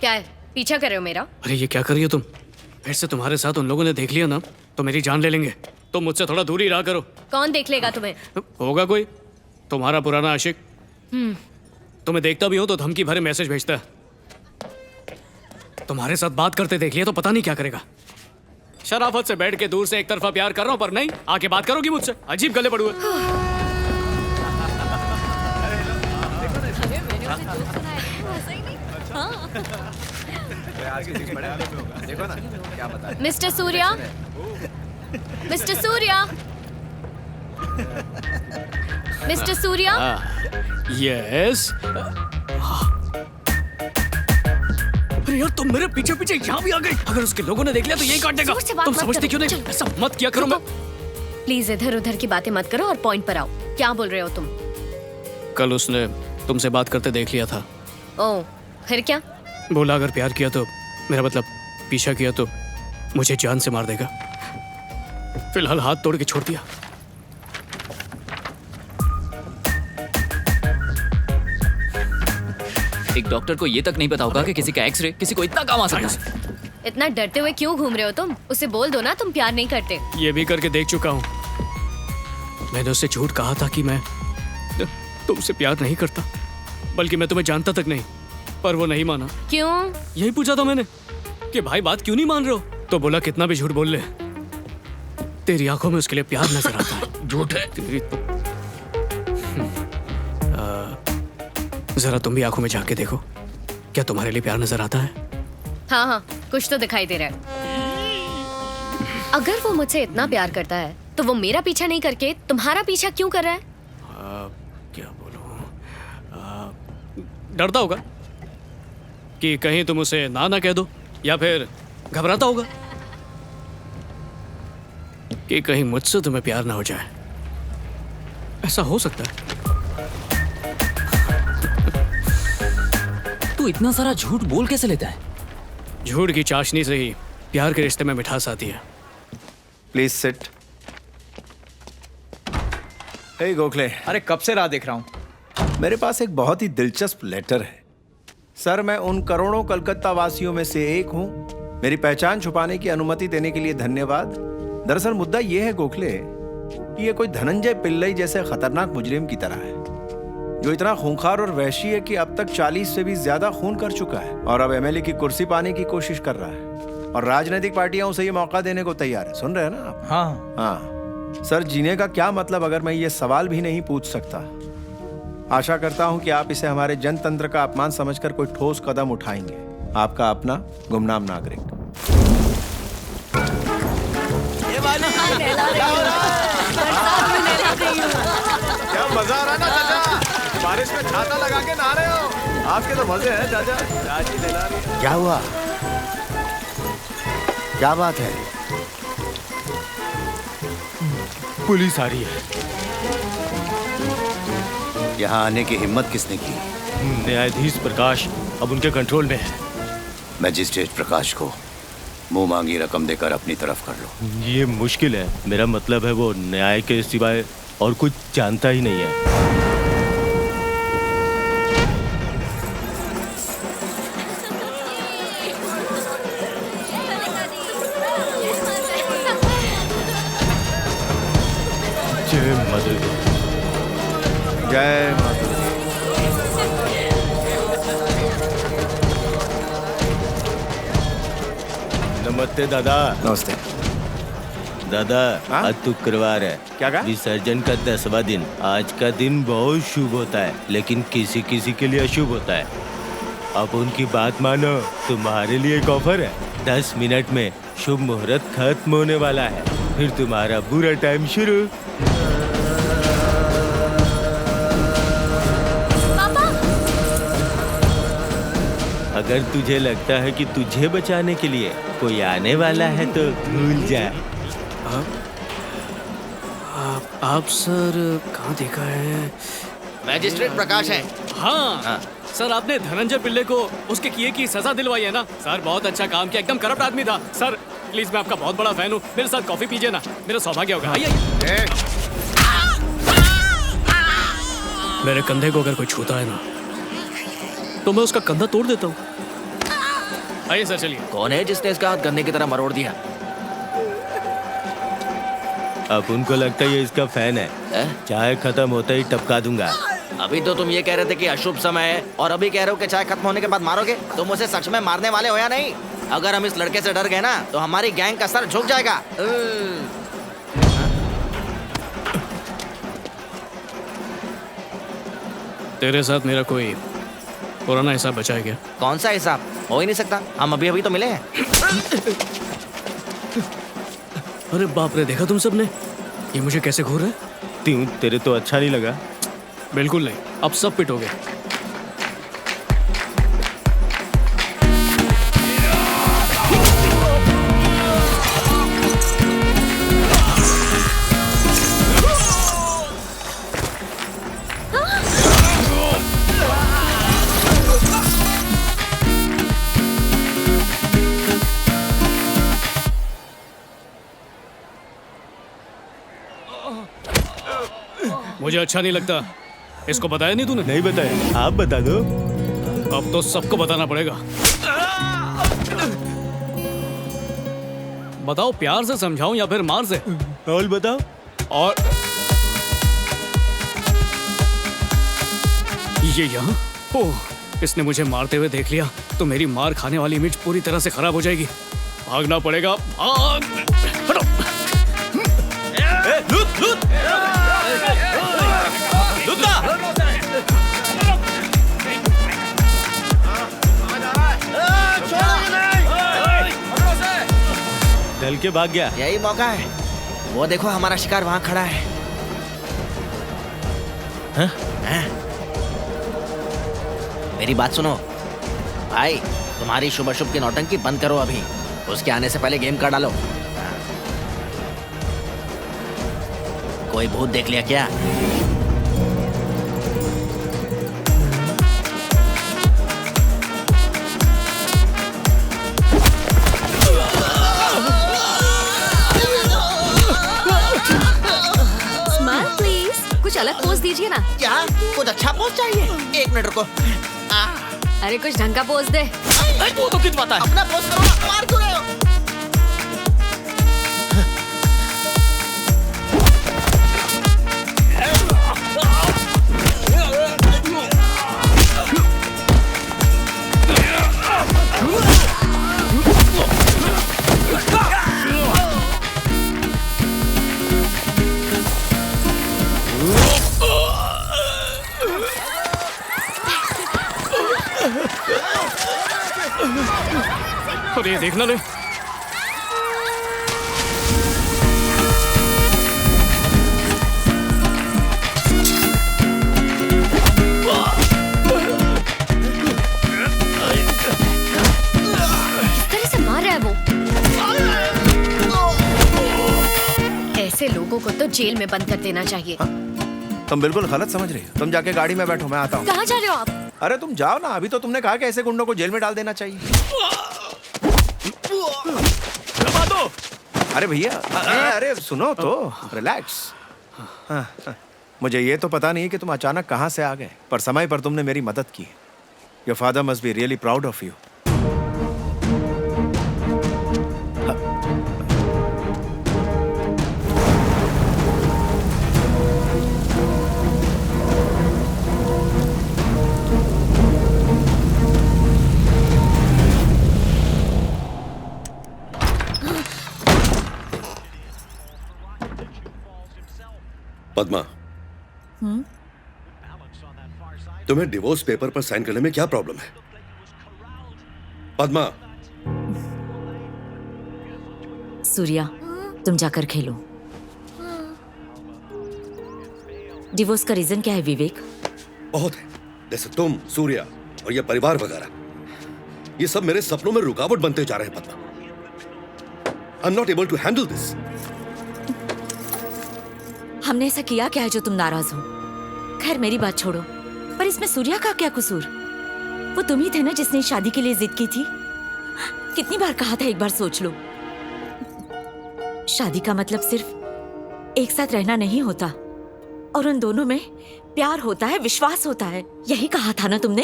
क्या है, पीछा कर रहे हो मेरा? अरे ये क्या कर रही हो तुम? फिर से तुम्हारे साथ उन लोगों ने देख लिया ना तो मेरी जान ले लेंगे। तुम मुझसे थोड़ा दूर ही रहा करो। कौन देख लेगा तुम्हें? होगा कोई, तुम्हारा पुराना आशिक। तुम्हें देखता भी हो तो धमकी भरे मैसेज भेजता है। तुम्हारे साथ बात करते देख लिया तो पता नहीं क्या करेगा। शराफत से बैठ के दूर से एक तरफा प्यार कर रहा हूं, पर नहीं, आके बात करोगी मुझसे? अजीब गले पड़ू है। Mister Surya, mister Surya, mister Surya. Yes. अरे यार तुम मेरे पीछे पीछे यहाँ भी आ गई। अगर उसके लोगों ने देख लिया तो यही काट देगा। जोर से बात तुम मत समझती करो। क्यों नहीं? ऐसा मत किया करो। मैं प्लीज इधर उधर की बातें मत करो और पॉइंट पर आओ। क्या बोल रहे हो तुम? कल उसने तुमसे बात करते देख लिया था। ओह, फिर क्या? बोला अगर प्यार किया तो, मेरा मतलब पीछा किया तो मुझे जान से मार देगा। फिलहाल हाथ तोड़ के छोड़ दिया। एक डॉक्टर को ये तक नहीं पता होगा कि किसी का एक्सरे किसी को इतना काम आ सकता है। इतना डरते हुए क्यों घूम रहे हो तुम? उसे बोल दो ना तुम प्यार नहीं करते। ये भी करके देख चुका हूँ। मैंने उससे झूठ कहा था कि मैं तुमसे प्यार नहीं करता, बल्कि मैं तुम्हें जानता तक नहीं, पर वो नहीं माना। क्यों? यही पूछा था मैंने कि भाई बात क्यों नहीं मान रहे हो, तो बोला कितना भी झूठ बोल ले, तेरी आंखों में उसके लिए प्यार नजर आता है। झूठ है। तेरी तो जरा तुम भी आंखों में झांक के देखो, क्या तुम्हारे लिए प्यार नजर आता है? हाँ हाँ, कुछ तो दिखाई दे रहा है। अगर वो मुझसे इतना प्यार करता है तो वो मेरा पीछा नहीं करके तुम्हारा पीछा क्यों कर रहा है? क्या बोलूं, डरता होगा कि कहीं तुम उसे ना कह दो, या फिर घबराता होगा कि कहीं मुझसे तुम्हें प्यार ना हो जाए। ऐसा हो सकता है। तू इतना सारा झूठ बोल कैसे लेता है? झूठ की चाशनी से ही प्यार के रिश्ते में मिठास आती है। Please sit. हे गोखले, अरे कब से राह देख रहा हूँ। मेरे पास एक बहुत ही दिलचस्प लेटर है। सर, मैं उन करोड़ों कलकत्ता वासियों में से एक हूँ। मेरी पहचान छुपाने की अनुमति देने के लिए धन्यवाद। दरअसल मुद्दा यह है गोखले कि ये कोई धनंजय पिल्लई जैसे खतरनाक मुजरिम की तरह है, जो इतना खूंखार और वहशी है कि अब तक 40 से भी ज्यादा खून कर चुका है और अब एमएलए की कुर्सी पाने की कोशिश कर रहा है, और राजनीतिक पार्टियां उसे ये मौका देने को तैयार है। सुन रहे हैं ना आप? हाँ सर, जीने का क्या मतलब अगर मैं ये सवाल भी नहीं पूछ सकता। आशा करता हूं कि आप इसे हमारे जनतंत्र का अपमान समझकर कोई ठोस कदम उठाएंगे। आपका अपना गुमनाम नागरिक। क्या मजा आ रहा ना चाचा? बारिश में छाता लगा के नहा रहे हो? आपके तो मजे हैं चाचा। चाची ले ला रही है। क्या हुआ? क्या बात है? पुलिस आ रही है। यहाँ आने की हिम्मत किसने की? न्यायाधीश प्रकाश अब उनके कंट्रोल में है। मैजिस्ट्रेट प्रकाश को मुंह मांगी रकम देकर अपनी तरफ कर लो। ये मुश्किल है। मेरा मतलब है वो न्याय के सिवाय और कुछ जानता ही नहीं है। जय मदर। जय माता। नमस्ते दादा। नमस्ते दादा, हाँ? आज शुक्रवार है। क्या कहा? विसर्जन का 10वां दिन। आज का दिन बहुत शुभ होता है, लेकिन किसी किसी के लिए अशुभ होता है। अब उनकी बात मानो, तुम्हारे लिए एक ऑफर है। 10 मिनट में शुभ मुहूर्त खत्म होने वाला है, फिर तुम्हारा बुरा टाइम शुरू। पापा! अगर तुझे लगता है कि तुझे बचाने के लिए कोई आने वाला है तो भूल जा। आप सर कहाँ देखा है? मैजिस्ट्रेट प्रकाश है। हाँ सर, आपने धनंजय पिल्ले को उसके किए की सजा दिलवाई है ना? सर बहुत अच्छा काम किया, एकदम करप्ट आदमी था। सर प्लीज, मैं आपका बहुत बड़ा फैन हूँ, मेरे साथ कॉफी पीजिए ना, मेरा सौभाग्य होगा। आइए। मेरे कंधे को अगर कोई छूता है ना तो मैं उसका कंधा तोड़ देता हूँ। आइए सर चलिए। कौन है जिसने इसका हाथ गन्ने की तरह मरोड़ दिया? अब उनको लगता है ये इसका फैन है। चाय खत्म होते ही टपका दूंगा। अभी तो तुम ये कह रहे थे कि अशुभ समय है और अभी कह रहे हो कि चाय खत्म होने के बाद मारोगे। तुम उसे सच में मारने वाले हो या नहीं? अगर हम इस लड़के से डर गए ना तो हमारी गैंग का सर झुक जाएगा। तेरे साथ मेरा कोई पुराना हिसाब बचा है क्या? कौन सा हिसाब? हो ही नहीं सकता, हम अभी अभी तो मिले हैं। अरे बाप रे, देखा तुम सबने? ये मुझे कैसे घूर रहा है? क्यों, तेरे तो अच्छा नहीं लगा? बिल्कुल नहीं, अब सब पिटोगे। मुझे अच्छा नहीं लगता। इसको बताया नहीं तूने? नहीं बताया, आप बता दो। अब तो सबको बताना पड़ेगा। बताओ, प्यार से समझाऊं या फिर मार से? और बताओ। और ये यहाँ? ओह, इसने मुझे मारते हुए देख लिया तो मेरी मार खाने वाली इमेज पूरी तरह से खराब हो जाएगी। भागना पड़ेगा, भाग! हटो! ढल के भाग गया। यही मौका है। वो देखो, हमारा शिकार वहाँ खड़ा है। हाँ? मेरी बात सुनो भाई, तुम्हारी शुभ अशुभ की नौटंकी बंद करो अभी। उसके आने से पहले गेम का डालो। कोई भूत देख लिया क्या? कुछ अलग पोज दीजिए ना। क्या कुछ अच्छा पोज चाहिए? 1 मिनट रुको। अरे कुछ ढंग का पोज दे। वो तो किस बात है? अपना पोज करो ना, मार क्यों रहे हो? और ये देखना ले। किस तरह से मार रहा है वो? ऐसे लोगों को तो जेल में बंद कर देना चाहिए। तुम बिल्कुल गलत समझ रही हो। तुम जाके गाड़ी में बैठो, मैं आता हूँ। कहाँ जा रहे हो आप? अरे तुम जाओ ना, अभी तो तुमने कहा कि ऐसे गुंडों को जेल में डाल देना चाहिए। अरे भैया, अरे सुनो तो, रिलैक्स। मुझे ये तो पता नहीं कि तुम अचानक कहाँ से आ गए, पर समय पर तुमने मेरी मदद की। Your father must be really proud of you. Padma, तुम्हें डिवोर्स पेपर पर साइन करने में क्या प्रॉब्लम है? पद्मा। सूर्या, तुम जाकर खेलो। डिवोर्स का रीजन क्या है विवेक? बहुत है, जैसे तुम, सूर्या और ये परिवार वगैरह। ये सब मेरे सपनों में रुकावट बनते जा रहे हैं Padma. I am not able to handle this. हमने ऐसा किया क्या है जो तुम नाराज हो? खैर मेरी बात छोड़ो, पर इसमें सूर्या का क्या कसूर? वो तुम ही थे ना जिसने शादी के लिए जिद की थी। कितनी बार कहा था, एक बार सोच लो। शादी का मतलब सिर्फ एक साथ रहना नहीं होता, और उन दोनों में प्यार होता है, विश्वास होता है। यही कहा था ना तुमने?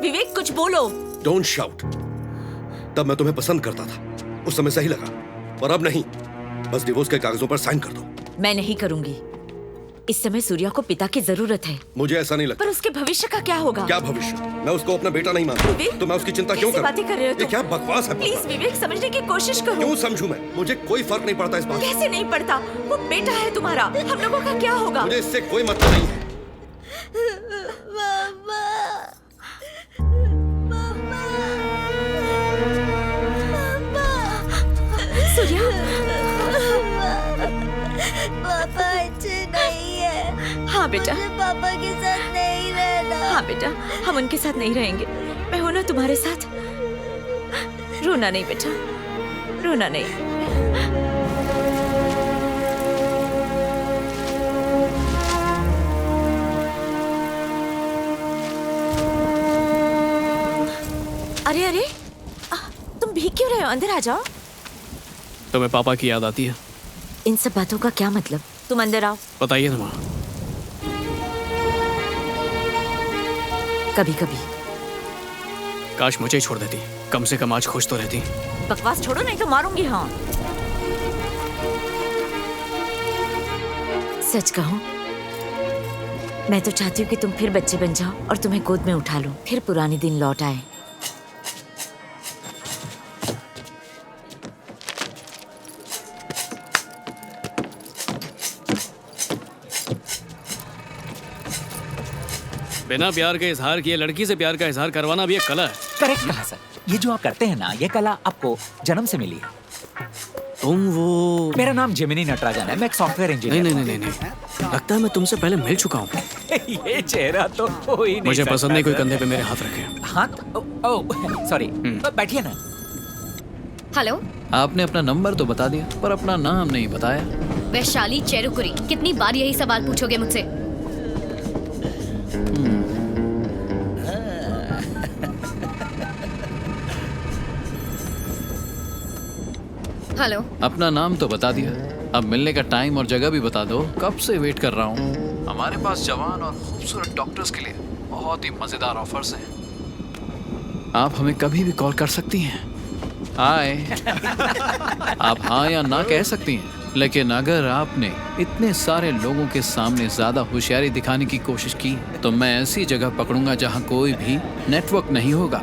विवेक कुछ बोलो। Don't shout. तब मैं तुम्हें पसंद करता था, उस समय सही लगा, और अब नहीं। बस डिवोर्स के कागजों पर साइन कर दो। मैं नहीं करूंगी। इस समय सूर्या को पिता की जरूरत है। मुझे ऐसा नहीं लगता। पर उसके भविष्य का क्या होगा? क्या भविष्य? मैं उसको अपना बेटा नहीं मानता, विवेक, तो मैं उसकी चिंता क्यों कैसी करूं? बातें कर रहे हो ये तुम? क्या बकवास है? प्लीज विवेक, समझने की कोशिश करो। क्यों समझूं मैं? मुझे कोई फर्क नहीं पड़ता इस बात से। कैसे नहीं पड़ता? वो बेटा है तुम्हारा, हम लोगों का क्या होगा? मुझे इससे कोई मतलब नहीं है। सूर्या, पापा अच्छे नहीं है। हाँ बेटा, मुझे पापा के साथ नहीं रहना। हाँ बेटा, हम उनके साथ नहीं रहेंगे। मैं हूं ना तुम्हारे साथ। रोना नहीं बेटा, रोना नहीं। अरे अरे, तुम भीग क्यों रहे हो? अंदर आ जाओ। तुम्हें पापा की याद आती है? इन सब बातों का क्या मतलब? तुम अंदर आओ। बताइए ना माँ। कभी कभी। काश मुझे ही छोड़ देती, कम से कम आज खुश तो रहती। बकवास छोड़ो, नहीं तो मारूंगी। हाँ, सच कहूं, मैं तो चाहती हूँ कि तुम फिर बच्चे बन जाओ और तुम्हें गोद में उठा लूं, फिर पुराने दिन लौट आए। बिना प्यार के इजहार किए लड़की से प्यार का इजहार करवाना भी एक कला है। करेक्ट कहा सर। ये जो आप करते हैं ना, ये कला आपको जन्म से मिली है। तुम वो... मेरा नाम जेमिनी नटराजन है, मैं एक सॉफ्टवेयर इंजीनियर नहीं नहीं नहीं नहीं, लगता है मैं तुमसे पहले मिल चुका हूँ। ये चेहरा तो हो ही नहीं मुझे सकता, पसंद नहीं कोई सर। कंधे पे मेरे हाथ रखे। हाथ? ओह सॉरी, बैठिए ना। हेलो, आपने अपना नंबर तो बता दिया, पर अपना नाम नहीं बताया। वैशाली चेरुकुरी। कितनी बार यही सवाल पूछोगे मुझसे? हेलो, अपना नाम तो बता दिया, अब मिलने का टाइम और जगह भी बता दो। कब से वेट कर रहा हूँ। हमारे पास जवान और खूबसूरत डॉक्टर्स के लिए बहुत ही मजेदार ऑफर्स हैं। आप हमें कभी भी कॉल कर सकती हैं। हाय। आप हाँ या ना कह सकती हैं, लेकिन अगर आपने इतने सारे लोगों के सामने ज्यादा होशियारी दिखाने की कोशिश की तो मैं ऐसी जगह पकड़ूंगा जहाँ कोई भी नेटवर्क नहीं होगा।